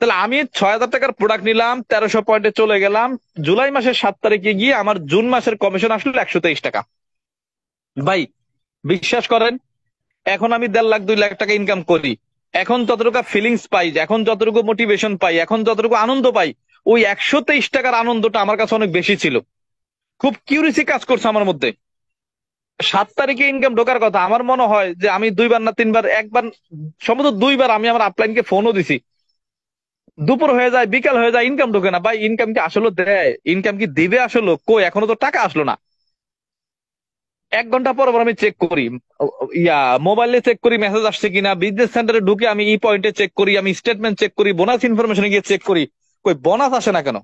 তাহলে আমি 6,000 টাকার প্রোডাক্ট নিলাম, 1300 পয়েন্টে চলে গেলাম, জুলাই মাসের 7 তারিখে গিয়ে আমার জুন মাসের কমিশন আসলো 123 টাকা। ভাই, বিশ্বাস করেন, এখন আমি 1.5 লাখ 2 লাখ টাকা ইনকাম করি। এখন যতটুকু ফিলিংস পাই, এখন যতটুকু মোটিভেশন পাই, এখন যতটুকু আনন্দ পাই, ওই 123 টাকার আনন্দটা আমার কাছে অনেক বেশি ছিল। খুব কিউরিসি কাজ করছে আমার মধ্যে। 7 তারিখে ইনকাম ঢোকার কথা, আমার মনে হয় যে আমি 2 বার না 3 বার, একবার, সম্ভবত 2 বার আমি আমার আপলাইনকে ফোনও দিছি। দুপুর হয়ে যায়, বিকাল হয়ে যায়, ইনকাম ঢোকে না। ভাই, ইনকাম কি আসলে দেয়? ইনকাম কি দিবে আসলে? কই, এখনো তো টাকা আসলো না। 1 ঘন্টা পর পর আমি চেক করি, মোবাইলে চেক করি মেসেজ আসছে কিনা, বিজনেস সেন্টারে ঢুকে আমি ই পয়েন্টে চেক করি, আমি স্টেটমেন্ট চেক করি, বোনাস ইনফরমেশনে গিয়ে চেক করি, কই বোনাস আসে না কেন।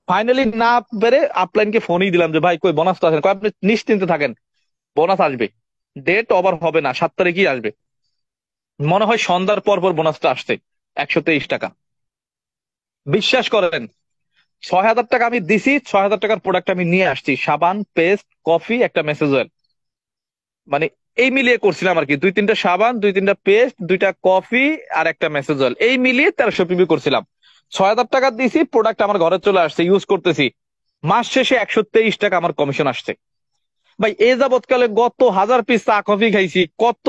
ফাইনালি না পেরে আপলাইনকে ফোনই দিলাম যে ভাই, কই বোনাস তো আসে না। কই, আপনি নিশ্চিন্তে থাকেন, বোনাস আসবে, ডেট ওভার হবে না, 7 তারিখেই আসবে। মনে হয় সন্ধ্যার পর পর বোনাসটা আসছে, 123 টাকা। বিশ্বাস করেন, 6,000 টাকা আমি দিছি, 6,000 টাকার প্রোডাক্ট আমি নিয়ে আসছি, সাবান, পেস্ট, কফি, একটা মেসেজ অয়েল, মানে এই মিলিয়ে করছিলাম আর কি। 2-3টা সাবান, 2-3টা পেস্ট, 2টা কফি, আর একটা মেসেজ অয়েল, এই মিলিয়ে 1300 পিবি করছিলাম। 6,000 টাকা দিছি, প্রোডাক্ট আমার ঘরে চলে আসছে, ইউজ করতেছি। মাস শেষে 123 টাকা আমার কমিশন আসছে। ভাই, এ যাবৎকালে কত হাজার পিস চা কফি খাইছি, কত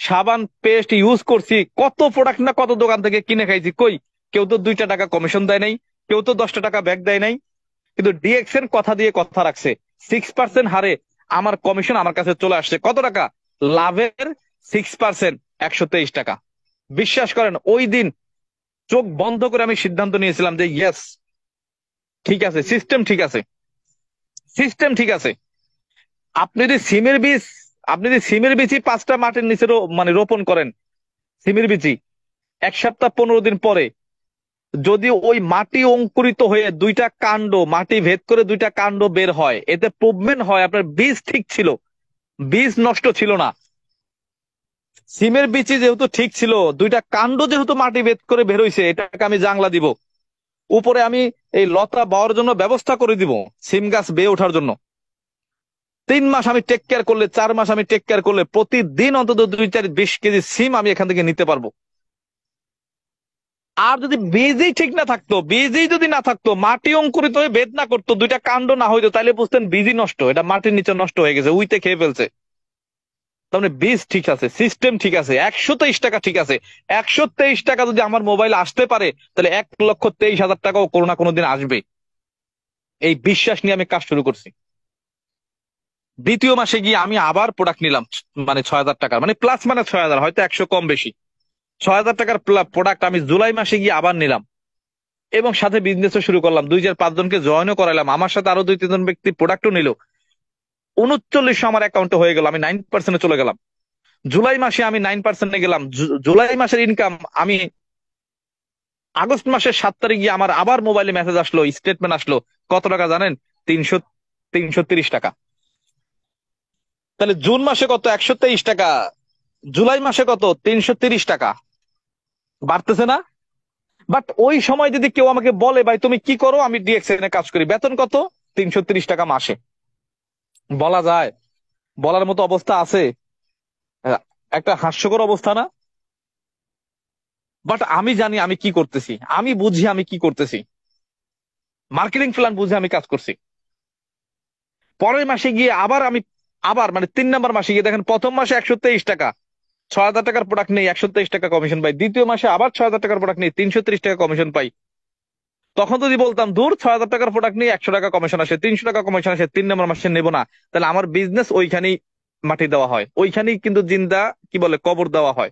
সাবান পেস্ট ইউজ করছি, কত প্রোডাক্ট না কত দোকান থেকে কিনে খাইছি, কই কেউ তো 2টা টাকা কমিশন দেয় নাই, কেউ তো 10টা টাকা ব্যাক দেয় নাই। কিন্তু ডিএক্সএন কথা দিয়ে কথা রাখছে, 6% হারে আমার কমিশন আমার কাছে চলে আসছে। কত টাকা? লাভের 6%, 123 টাকা। বিশ্বাস করেন, ওই দিন চোখ বন্ধ করে আমি সিদ্ধান্ত নিয়েছিলাম যে ইয়েস, ঠিক আছে, সিস্টেম ঠিক আছে, সিস্টেম ঠিক আছে। আপনি যদি সিমের বীজ আপনি যদি সিমের বীজই 5টা মাটির নিচে মানে রোপণ করেন, সিমের বীজই 1 সপ্তাহ 15 দিন পরে যদি ওই মাটি অঙ্কুরিত হয়ে 2টা কাণ্ড, মাটি ভেদ করে 2টা কাণ্ড বের হয়, এতে প্রুভমেন্ট হয় আপনার বীজ ঠিক ছিল, বীজ নষ্ট ছিল না। সিমের বীজই যেহেতু ঠিক ছিল, 2টা কাণ্ড যেহেতু মাটি ভেদ করে বের হইছে, এটাকে আমি জাংলা দিব। উপরে আমি এই লতা বাওয়ার জন্য ব্যবস্থা করে দিব, সিম গাছ বেয়ে ওঠার জন্য। 3 মাস আমি টেক কেয়ার করলে, 4 মাস আমি টেক কেয়ার করলে, প্রতিদিন অন্তত 2-4-20 কেজি সিম আমি এখান থেকে নিতে পারবো। আর যদি বীজই ঠিক না থাকতো, বীজই যদি না থাকতো, মাটি অঙ্কুরিত হয়ে ভেদ না করতো, 2টা কাণ্ড না হইতো, তাহলে বুঝতেন বীজই নষ্ট, এটা মাটির নিচে নষ্ট হয়ে গেছে, উইতে খেয়ে ফেলছে। তার মানে বীজ ঠিক আছে, সিস্টেম ঠিক আছে, 123 টাকা ঠিক আছে। 123 টাকা যদি আমার মোবাইলে আসতে পারে, তাহলে 1,23,000 টাকাও কোনো না কোনোদিন আসবে। এই বিশ্বাস নিয়ে আমি কাজ শুরু করছি। দ্বিতীয় মাসে গিয়ে আমি আবার প্রোডাক্ট নিলাম, মানে 6,000 টাকার, মানে প্লাস মানে 6,000, হয়তো 100 কম বেশি। 6,000 টাকার প্রোডাক্ট আমি জুলাই মাসে গিয়ে আবার নিলাম, এবং সাথে বিজনেসও শুরু করলাম। 2-4-5 জনকে জয়েনও করাইলাম, আমার সাথে আরো 2-3 জন ব্যক্তি প্রোডাক্টও নিল। 3900 আমার অ্যাকাউন্টে হয়ে গেল, আমি 9% চলে গেলাম। জুলাই মাসে আমি 9% গেলাম। জুলাই মাসের ইনকাম আমি আগস্ট মাসের 7 তারিখ গিয়ে আমার আবার মোবাইলে মেসেজ আসলো, স্টেটমেন্ট আসলো। কত টাকা জানেন? 330 টাকা। তাহলে জুন মাসে কত? 123 টাকা। জুলাই মাসে কত? 330 টাকা। বাড়তেছে না? বাট ওই সময় যদি কেউ আমাকে বলে, ভাই তুমি কি করো? আমি ডিএক্সএন এ কাজ করি, বেতন কত? 330 টাকা মাসে। বলা যায়? বলার মতো অবস্থা আছে? আহ, একটা হাস্যকর অবস্থা না? বাট আমি জানি আমি কি করতেছি, আমি বুঝি আমি কি করতেছি, মার্কেটিং প্ল্যান বুঝে আমি কাজ করছি। পরের মাসে গিয়ে আবার আমি আবার মানে 3 নম্বর মাসে গিয়ে দেখেন, প্রথম মাসে 123 টাকা, 6,000 টাকার প্রোডাক্ট নেই, 123 টাকা কমিশন পাই। দ্বিতীয় মাসে আবার 6,000 টাকার প্রোডাক্ট নেই, 330 টাকা কমিশন পাই। তখন যদি বলতাম দূর, 6,000 টাকার প্রোডাক্ট নিয়ে 100 টাকা কমিশন আসে, 300 টাকা কমিশন আসে, 3 নম্বর মাসে নেবো না, তাহলে আমার বিজনেস ওইখানেই মাটি দেওয়া হয়, ওইখানেই কিন্তু জিন্দা কি বলে কবর দেওয়া হয়।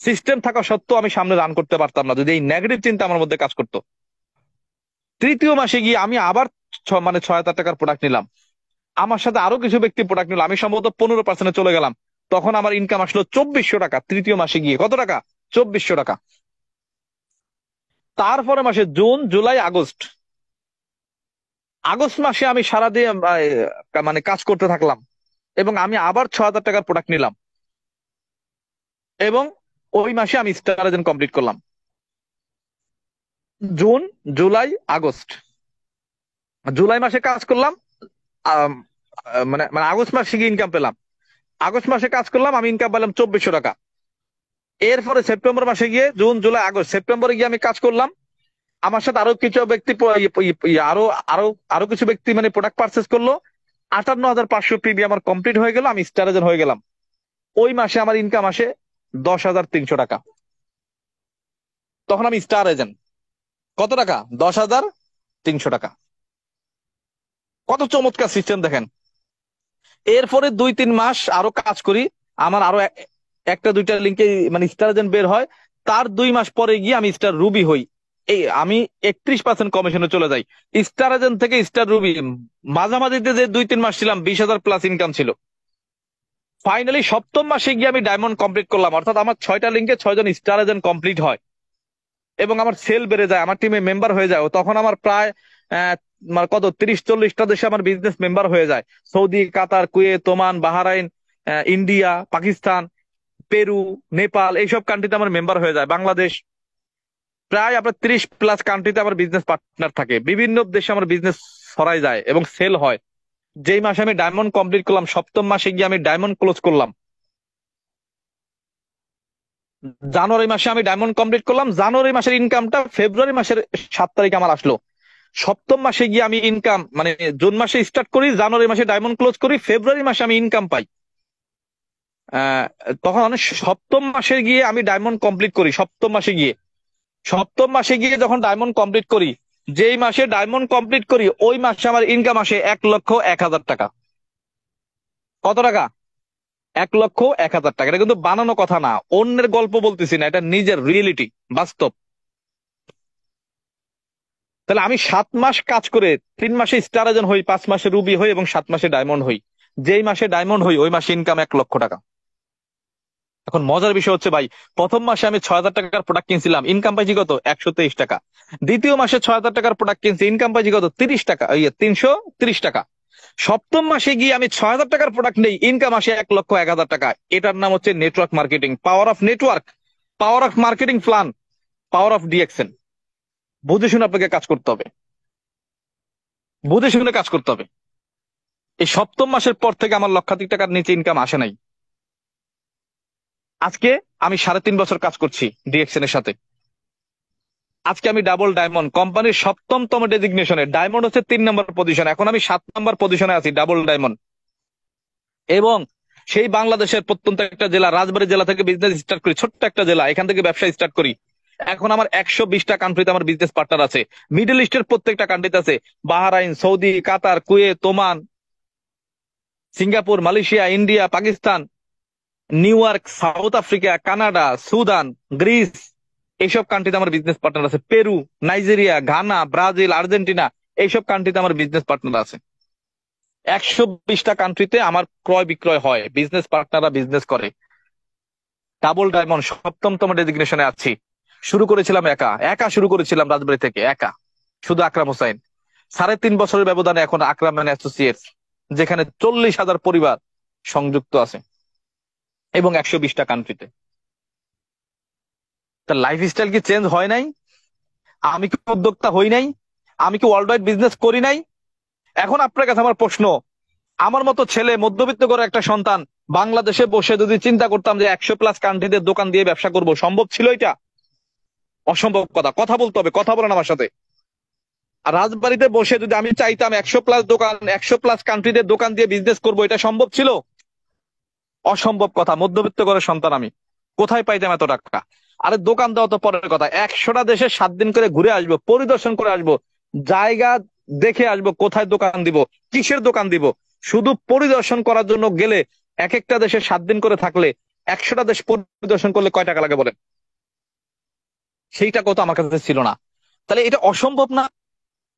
সিস্টেম থাকা সত্ত্বেও আমি সামনে রান করতে পারতাম না, যদি এই নেগেটিভ চিন্তা আমার মধ্যে কাজ করতো। তৃতীয় মাসে গিয়ে আমি আবার মানে 6,000 টাকার প্রোডাক্ট নিলাম, আমার সাথে আরো কিছু ব্যক্তি প্রোডাক্ট নিল, আমি সম্ভবত 15% চলে গেলাম। তখন আমার ইনকাম আসলো 2,400 টাকা। তৃতীয় মাসে গিয়ে কত টাকা? 2,400 টাকা। তারপরে মাসে জুন, জুলাই, আগস্ট। আগস্ট মাসে আমি সারাদিন মানে কাজ করতে থাকলাম, এবং আমি আবার 6,000 টাকার প্রোডাক্ট নিলাম, এবং ওই মাসে আমি স্টার এজেন্ট কমপ্লিট করলাম। June, July, August. জুলাই মাসে কাজ করলাম, আম, মানে মানে আগস্ট মাসে গিয়ে ইনকাম পেলাম। আগস্ট মাসে কাজ করলাম, আমি ইনকাম পেলাম 2,400 টাকা। এরপরে সেপ্টেম্বর মাসে গিয়ে, জুন, জুলাই, আগস্ট, সেপ্টেম্বরে গিয়ে আমি কাজ করলাম। আমার সাথে আরো কিছু ব্যক্তি আরো আরো আরো কিছু ব্যক্তি মানে প্রোডাক্ট পারচেস করলো। 58,500 পিবি আমার কমপ্লিট হয়ে গেল, আমি স্টার এজেন্ট হয়ে গেলাম। ওই মাসে আমার ইনকাম আসে 10,300 টাকা। তখন আমি স্টার এজেন্ট। কত টাকা? 10,300 টাকা। কত চমৎকার সিস্টেম দেখেন। এরপরে 2-3 মাস আরো কাজ করি, আমার আরো একটা দুইটা লিঙ্কে মানে স্টার এজেন্ট বের হয়। তার 2 মাস পরে গিয়ে আমি স্টার রুবি হই। এই আমি 31% কমিশনে চলে যাই। স্টার এজেন্ট থেকে স্টার রুবি, মাঝামাঝিতে যে 2-3 মাস ছিলাম, 20,000 প্লাস ইনকাম ছিল। ফাইনালি সপ্তম মাসে গিয়ে আমি ডায়মন্ড কমপ্লিট করলাম, অর্থাৎ আমার 6টা লিঙ্কে 6 জন স্টার এজেন্ট কমপ্লিট হয়, এবং আমার সেল বেড়ে যায়, আমার টিমে মেম্বার হয়ে যায়। তখন আমার প্রায় আহ, মানে কত 30-40টা দেশে আমার বিজনেস মেম্বার হয়ে যায়। Saudi, Qatar, Kuwait, Oman, Bahrain, India, Pakistan, Peru, Nepal, এইসব কান্ট্রিতে আমার মেম্বার হয়ে যায়। বাংলাদেশ, প্রায় আপনার 30+ কান্ট্রিতে আমার বিজনেস পার্টনার থাকে। বিভিন্ন দেশে আমার বিজনেস ছড়াই যায় এবং সেল হয়। যেই মাসে আমি ডায়মন্ড কমপ্লিট করলাম, সপ্তম মাসে গিয়ে আমি ডায়মন্ড ক্লোজ করলাম। জানুয়ারি মাসে আমি ডায়মন্ড কমপ্লিট করলাম, জানুয়ারি মাসের ইনকামটা ফেব্রুয়ারি মাসের 7 তারিখ আমার আসলো। সপ্তম মাসে গিয়ে আমি ইনকাম মানে জুন মাসে স্টার্ট করি, জানুয়ারি মাসে ডায়মন্ড ক্লোজ করি, ফেব্রুয়ারি মাসে আমি ইনকাম পাই। আহ তখন সপ্তম মাসে গিয়ে আমি ডায়মন্ড কমপ্লিট করি। সপ্তম মাসে গিয়ে যখন ডায়মন্ড কমপ্লিট করি, যেই মাসে ডায়মন্ড কমপ্লিট করি ওই মাসে আমার ইনকাম আসে 1,01,000 টাকা। কত টাকা? 1,01,000 টাকা। এটা কিন্তু বানানো কথা না, অন্যের গল্প বলতেছি না, এটা নিজের রিয়েলিটি, বাস্তব। তাহলে আমি 7 মাস কাজ করে 3 মাসে স্টার এজেন্ট হই, 5 মাসে রুবি হই, এবং 7 মাসে ডায়মন্ড হই। যেই মাসে ডায়মন্ড হই ওই মাসে ইনকাম 1,00,000 টাকা। এখন মজার বিষয় হচ্ছে ভাই, প্রথম মাসে আমি 6,000 টাকার প্রোডাক্ট কিনছিলাম, ইনকাম পাইছি কত? 123 টাকা। দ্বিতীয় মাসে 6,000 টাকার প্রোডাক্ট কিনছি, ইনকাম পাইছি কত? 30 টাকা, 330 টাকা। সপ্তম মাসে গিয়ে আমি 6,000 টাকার প্রোডাক্ট নেই, ইনকাম আসে 1,01,000 টাকা। এটার নাম হচ্ছে network marketing, power of network, power of marketing plan, power of DXN. বুঝে শুনে আপনাকে কাজ করতে হবে, বুঝে শুনে কাজ করতে হবে। এই সপ্তম মাসের পর থেকে আমার লক্ষাধিক টাকার নিচে ইনকাম আসে নাই। আজকে আমি 3.5 বছর কাজ করছি ডিএক্সএন এর সাথে। আজকে আমি ডাবল ডায়মন্ড, কোম্পানির 7তম ডেজিগনেশনে। ডায়মন্ড হচ্ছে 3 নম্বর পজিশন, এখন আমি 7 নম্বর পজিশনে আছি, ডাবল ডায়মন্ড। এবং সেই বাংলাদেশের প্রত্যন্ত একটা জেলা, রাজবাড়ী জেলা থেকে বিজনেস স্টার্ট করি, ছোট্ট একটা জেলা, এখান থেকে ব্যবসা স্টার্ট করি। এখন আমার 120টা কান্ট্রিতে আমার বিজনেস পার্টনার আছে। মিডল ইস্টের প্রত্যেকটা কান্ট্রিতে আছে, Bahrain, Saudi, Qatar, Kuwait, Oman, Singapore, Malaysia, India, Pakistan, New York, South Africa, Canada, Sudan, Greece, এইসব কান্ট্রিতে আমার বিজনেস পার্টনার আছে। Peru, Nigeria, Ghana, Brazil, Argentina, এইসব কান্ট্রিতে আমার বিজনেস পার্টনার আছে। 120টা কান্ট্রিতে আমার ক্রয় বিক্রয় হয়, বিজনেস পার্টনাররা বিজনেস করে। ডাবল ডায়মন্ড 7তম ডেজিগনেশনে আছি। শুরু করেছিলাম একা একা শুরু করেছিলাম রাজবাড়ী থেকে একা, শুধু আকরাম হোসাইন। 3.5 বছরের ব্যবধানে এখন আকরাম অ্যান্ড অ্যাসোসিয়েটস, যেখানে 40,000 পরিবার সংযুক্ত আছে এবং 120টা কান্ট্রিতে। তার লাইফস্টাইল কি চেঞ্জ হয় নাই? আমি কি উদ্যোক্তা হই নাই? আমি কি ওয়ার্ল্ড ওয়াইড বিজনেস করি নাই? এখন আপনার কাছে আমার প্রশ্ন, আমার মতো ছেলে, মধ্যবিত্ত করে একটা সন্তান, বাংলাদেশে বসে যদি চিন্তা করতাম যে 100+ কান্ট্রিতে দোকান দিয়ে ব্যবসা করব, সম্ভব ছিল এটা? অসম্ভব কথা। কথা বলতে হবে, কথা বলেন আমার সাথে। আর রাজবাড়িতে বসে যদি আমি চাইতাম 100+ দোকান, 100+ কান্ট্রিতে দোকান দিয়ে বিজনেস করব, এটা সম্ভব ছিল? অসম্ভব কথা। মধ্যবিত্ত করে সন্তান আমি, কোথায় পাইতাম এত টাকা? আরে দোকান দেওয়া তো পরের কথা, 100টা দেশে 7 দিন করে ঘুরে আসবো, পরিদর্শন করে আসবো, জায়গা দেখে আসবো, কোথায় দোকান দিব, কিসের দোকান দিব। শুধু পরিদর্শন করার জন্য গেলে, এক একটা দেশে 7 দিন করে থাকলে 100টা দেশ পরিদর্শন করলে কয় টাকা লাগে বলেন? সেই টাকাও তো আমার কাছে ছিল না। তাহলে এটা অসম্ভব না?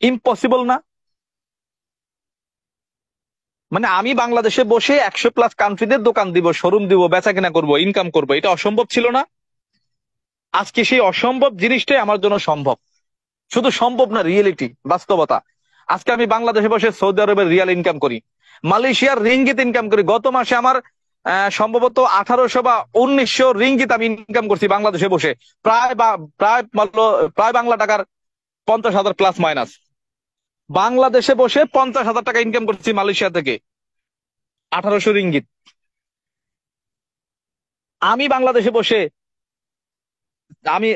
ইম্পসিবল না? মানে আমি বাংলাদেশে বসে 100+ কান্ট্রিতে দোকান দিব, শোরুম দিব, বেচা কিনা করবো, ইনকাম করবো, এটা অসম্ভব ছিল না? আজকে সেই অসম্ভব জিনিসটাই আমার জন্য সম্ভব। শুধু সম্ভব না, রিয়েলিটি, বাস্তবতা। আজকে আমি বাংলাদেশে বসে সৌদি আরবের রিয়াল ইনকাম করি, মালয়েশিয়ার রিঙ্গিত ইনকাম করি। গত মাসে আমার সম্ভবত 1800 বা 1900 রিঙ্গিত আমি ইনকাম করছি বাংলাদেশে বসে। প্রায় প্রায় প্রায় বাংলা টাকার 50,000 প্লাস মাইনাস। বাংলাদেশে বসে 50,000 টাকা ইনকাম করছি মালয়েশিয়া থেকে, 1800 রিঙ্গিত। আমি বাংলাদেশে বসে আমি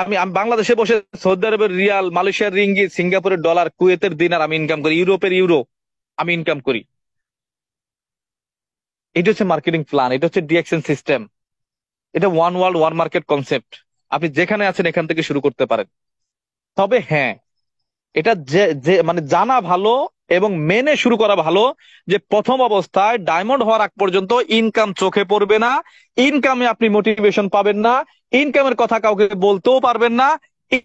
আমি বাংলাদেশে বসে সৌদি আরবের রিয়াল, মালয়েশিয়ার রিঙ্গিত, সিঙ্গাপুরের ডলার, কুয়েতের দিনার আমি ইনকাম করি, ইউরোপের ইউরো আমি ইনকাম করি। এটা হচ্ছে মার্কেটিং প্ল্যান, এটা হচ্ছে ডিএক্সএন সিস্টেম, এটা one world one market concept. আপনি যেখানে আছেন এখান থেকে শুরু করতে পারেন। তবে হ্যাঁ, এটা যে যে মানে জানা ভালো এবং মেনে শুরু করা ভালো যে প্রথম অবস্থায় ডায়মন্ড হওয়ার আগ পর্যন্ত ইনকাম চোখে পড়বে না, ইনকামে আপনি মোটিভেশন পাবেন না, ইনকামের কথা কাউকে বলতেও পারবেন না,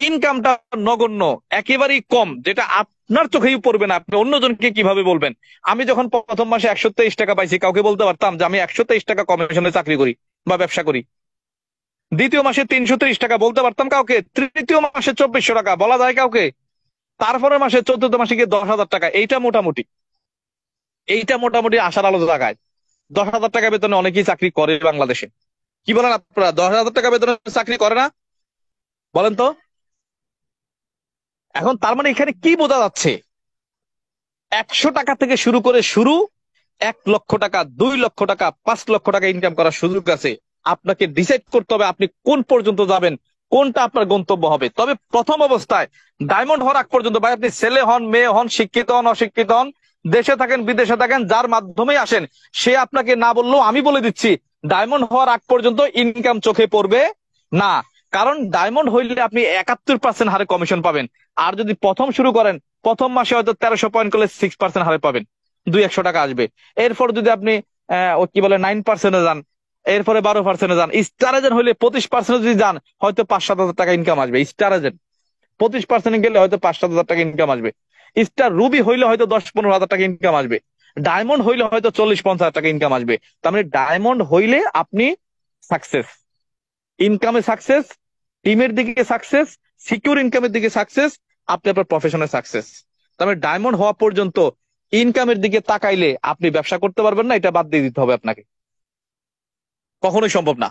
ইনকামটা নগণ্য, একেবারেই কম, যেটা আপনার চোখেই পড়বে না, আপনি অন্যজনকে কিভাবে বলবেন? আমি যখন প্রথম মাসে 123 টাকা পাইছি, কাউকে বলতে পারতাম যে আমি 123 টাকা কমিশনে চাকরি করি বা ব্যবসা করি? দ্বিতীয় মাসে 330 টাকা বলতে পারতাম কাউকে? তৃতীয় মাসে 2400 টাকা বলা যায় কাউকে? তারপরের মাসে, চতুর্থ মাসে গিয়ে 10,000 টাকা। এইটা মোটামুটি আশার আলো জায়গায়। 10,000 টাকা বেতনে অনেকেই চাকরি করে বাংলাদেশে। কি বলেন আপনারা, 10,000 টাকা বেতনে চাকরি করে না? বলেন তো। এখন তার মানে এখানে কি বোঝা যাচ্ছে? 100 টাকা থেকে শুরু করে 1 লক্ষ টাকা, 2 লক্ষ টাকা, 5 লক্ষ টাকা ইনকাম করার সুযোগ আছে। আপনাকে ডিসাইড করতে হবে আপনি কোন পর্যন্ত যাবেন, কোনটা আপনার গন্তব্য হবে। তবে প্রথম অবস্থায় ডায়মন্ড হওয়ার আগ পর্যন্ত, ভাই আপনি ছেলে হন, মেয়ে হন, শিক্ষিত হন, অশিক্ষিত হন, দেশে থাকেন, বিদেশে থাকেন, যার মাধ্যমেই আসেন, সে আপনাকে না বললেও আমি বলে দিচ্ছি, ডায়মন্ড হওয়ার আগ পর্যন্ত ইনকাম চোখে পড়বে না। কারণ ডায়মন্ড হইলে আপনি 71% হারে কমিশন পাবেন। আর যদি প্রথম শুরু করেন, প্রথম মাসে হয়তো 1300 পয়েন্ট করলে 6% হারে পাবেন, 200-100 টাকা আসবে। এরপর যদি আপনি কি বলে 9% যান, এরপরে 12% যান, স্টার এজেন্ট হইলে 25% যদি যান, হয়তো 5-7 হাজার টাকা ইনকাম আসবে। স্টার এজেন্ট 25% গেলে হয়তো 5-7 হাজার টাকা ইনকাম আসবে। স্টার রুবি হইলে হয়তো 10-15 হাজার টাকা ইনকাম আসবে। ডায়মন্ড হইলে হয়তো 40-50 হাজার টাকা ইনকাম আসবে। তার মানে ডায়মন্ড হইলে আপনি সাকসেস, ইনকামে সাকসেস, টিমের দিকে সাকসেস, সিকিউর ইনকামের দিকে সাকসেস, আপনি আপনার প্রফেশনে সাকসেস। তার মানে ডায়মন্ড হওয়া পর্যন্ত ইনকামের দিকে তাকাইলে আপনি ব্যবসা করতে পারবেন না, এটা বাদ দিয়ে দিতে হবে আপনাকে। কখনোই সম্ভব না।